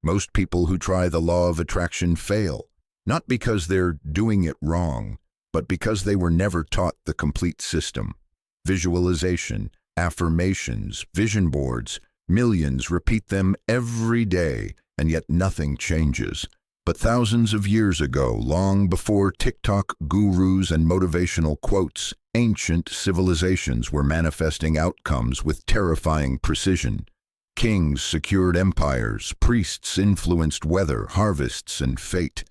Most people who try the law of attraction fail, not because they're doing it wrong, but because they were never taught the complete system. Visualization, affirmations, vision boards, millions repeat them every day, and yet nothing changes. But thousands of years ago, long before TikTok gurus and motivational quotes, ancient civilizations were manifesting outcomes with terrifying precision. Kings secured empires, priests influenced weather, harvests, and fate.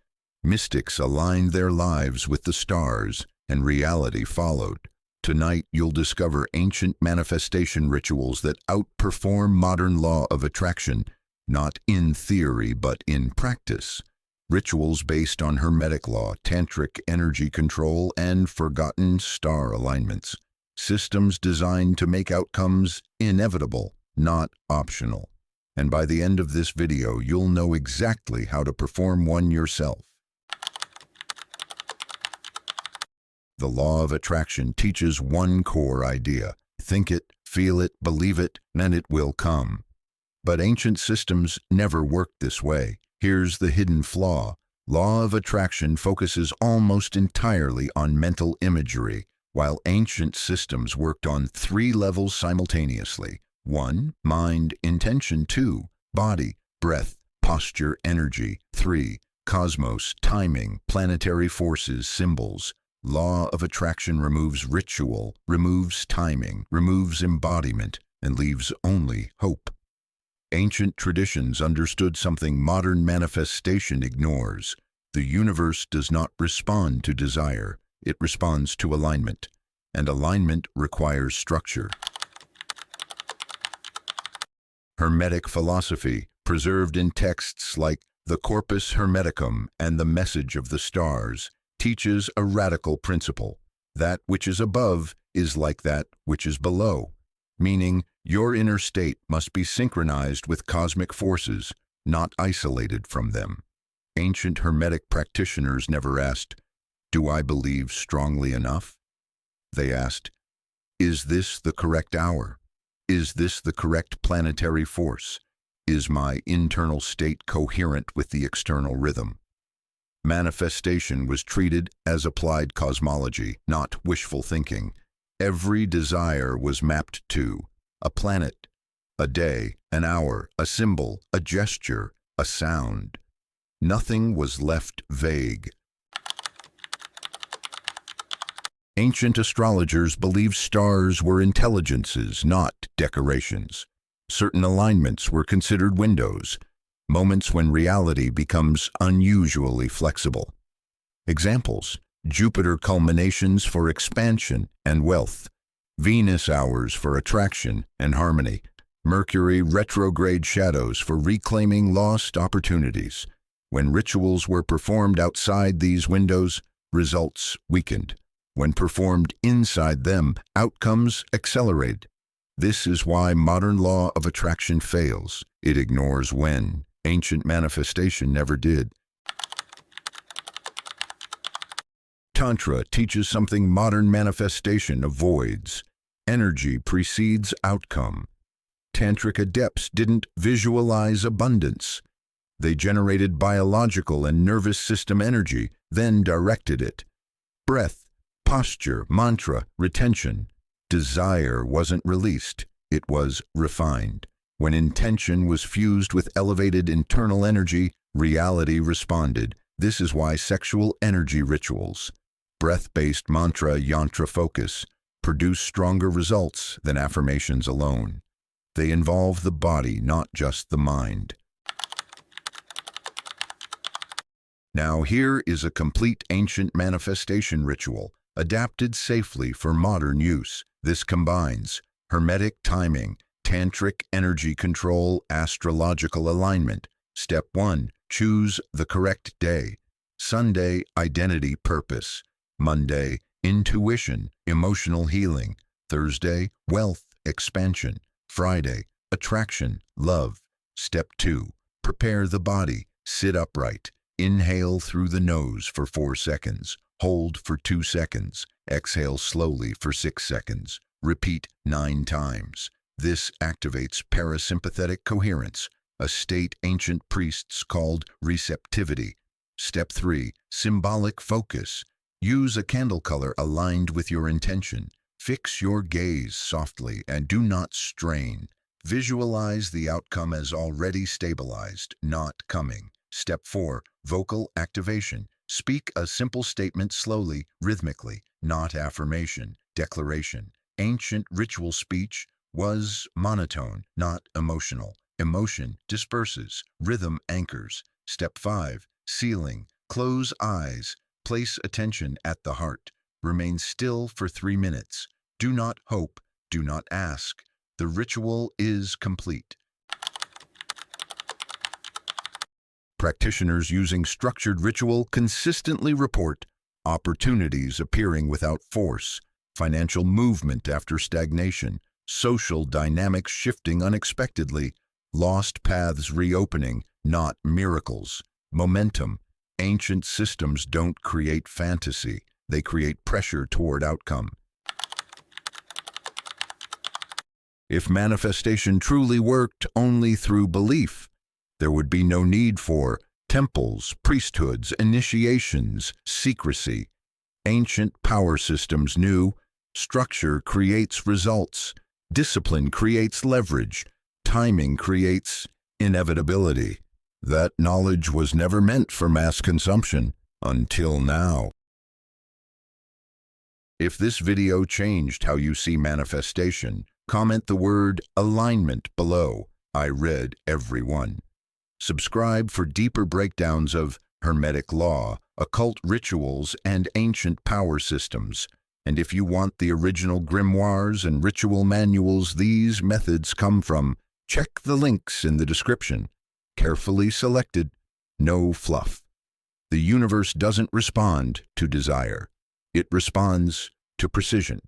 Mystics aligned their lives with the stars, and reality followed. Tonight, you'll discover ancient manifestation rituals that outperform modern law of attraction, not in theory but in practice. Rituals based on Hermetic law, Tantric energy control, and forgotten star alignments. Systems designed to make outcomes inevitable, not optional. And by the end of this video, you'll know exactly how to perform one yourself. The law of attraction teaches one core idea. Think it, feel it, believe it, and it will come. But ancient systems never worked this way. Here's the hidden flaw. Law of attraction focuses almost entirely on mental imagery, while ancient systems worked on 3 levels simultaneously. 1. Mind, intention. 2. Body, breath, posture, energy. 3. Cosmos, timing, planetary forces, symbols. Law of attraction removes ritual, removes timing, removes embodiment, and leaves only hope. Ancient traditions understood something modern manifestation ignores. The universe does not respond to desire, it responds to alignment, and alignment requires structure. Hermetic philosophy, preserved in texts like the Corpus Hermeticum and the Message of the Stars, teaches a radical principle. That which is above is like that which is below, meaning your inner state must be synchronized with cosmic forces, not isolated from them. Ancient Hermetic practitioners never asked, "Do I believe strongly enough?" They asked, "Is this the correct hour? Is this the correct planetary force? Is my internal state coherent with the external rhythm?" Manifestation was treated as applied cosmology, not wishful thinking. Every desire was mapped to a planet, a day, an hour, a symbol, a gesture, a sound. Nothing was left vague. Ancient astrologers believed stars were intelligences, not decorations. Certain alignments were considered windows, moments when reality becomes unusually flexible. Examples: Jupiter culminations for expansion and wealth, Venus hours for attraction and harmony, Mercury retrograde shadows for reclaiming lost opportunities. When rituals were performed outside these windows, results weakened. When performed inside them, outcomes accelerate. This is why modern law of attraction fails. It ignores when. Ancient manifestation never did. Tantra teaches something modern manifestation avoids. Energy precedes outcome. Tantric adepts didn't visualize abundance. They generated biological and nervous system energy, then directed it. Breath, posture, mantra, retention. Desire wasn't released, it was refined. When intention was fused with elevated internal energy, reality responded. This is why sexual energy rituals, breath-based mantra yantra focus, produce stronger results than affirmations alone. They involve the body, not just the mind. Now here is a complete ancient manifestation ritual, adapted safely for modern use. This combines Hermetic timing, Tantric energy control, astrological alignment. Step 1. Choose the correct day. Sunday, identity, purpose. Monday, intuition, emotional healing. Thursday, wealth, expansion. Friday, attraction, love. Step 2. Prepare the body. Sit upright. Inhale through the nose for 4 seconds. Hold for 2 seconds. Exhale slowly for 6 seconds. Repeat 9 times. This activates parasympathetic coherence, a state ancient priests called receptivity. Step 3. Symbolic focus. Use a candle color aligned with your intention. Fix your gaze softly and do not strain. Visualize the outcome as already stabilized, not coming. Step 4. Vocal activation. Speak a simple statement slowly, rhythmically, not affirmation, declaration. Ancient ritual speech was monotone, not emotional. Emotion disperses, rhythm anchors. Step 5. Sealing. Close eyes. Place attention at the heart. Remain still for 3 minutes. Do not hope, do not ask. The ritual is complete. Practitioners using structured ritual consistently report opportunities appearing without force, financial movement after stagnation, social dynamics shifting unexpectedly, lost paths reopening, not miracles. Momentum. Ancient systems don't create fantasy, they create pressure toward outcome. If manifestation truly worked only through belief, there would be no need for temples, priesthoods, initiations, secrecy. Ancient power systems knew structure creates results, discipline creates leverage, timing creates inevitability. That knowledge was never meant for mass consumption until now. If this video changed how you see manifestation, comment the word alignment below. I read every one. Subscribe for deeper breakdowns of Hermetic law, occult rituals, and ancient power systems. And if you want the original grimoires and ritual manuals these methods come from, check the links in the description. Carefully selected, no fluff. The universe doesn't respond to desire. It responds to precision.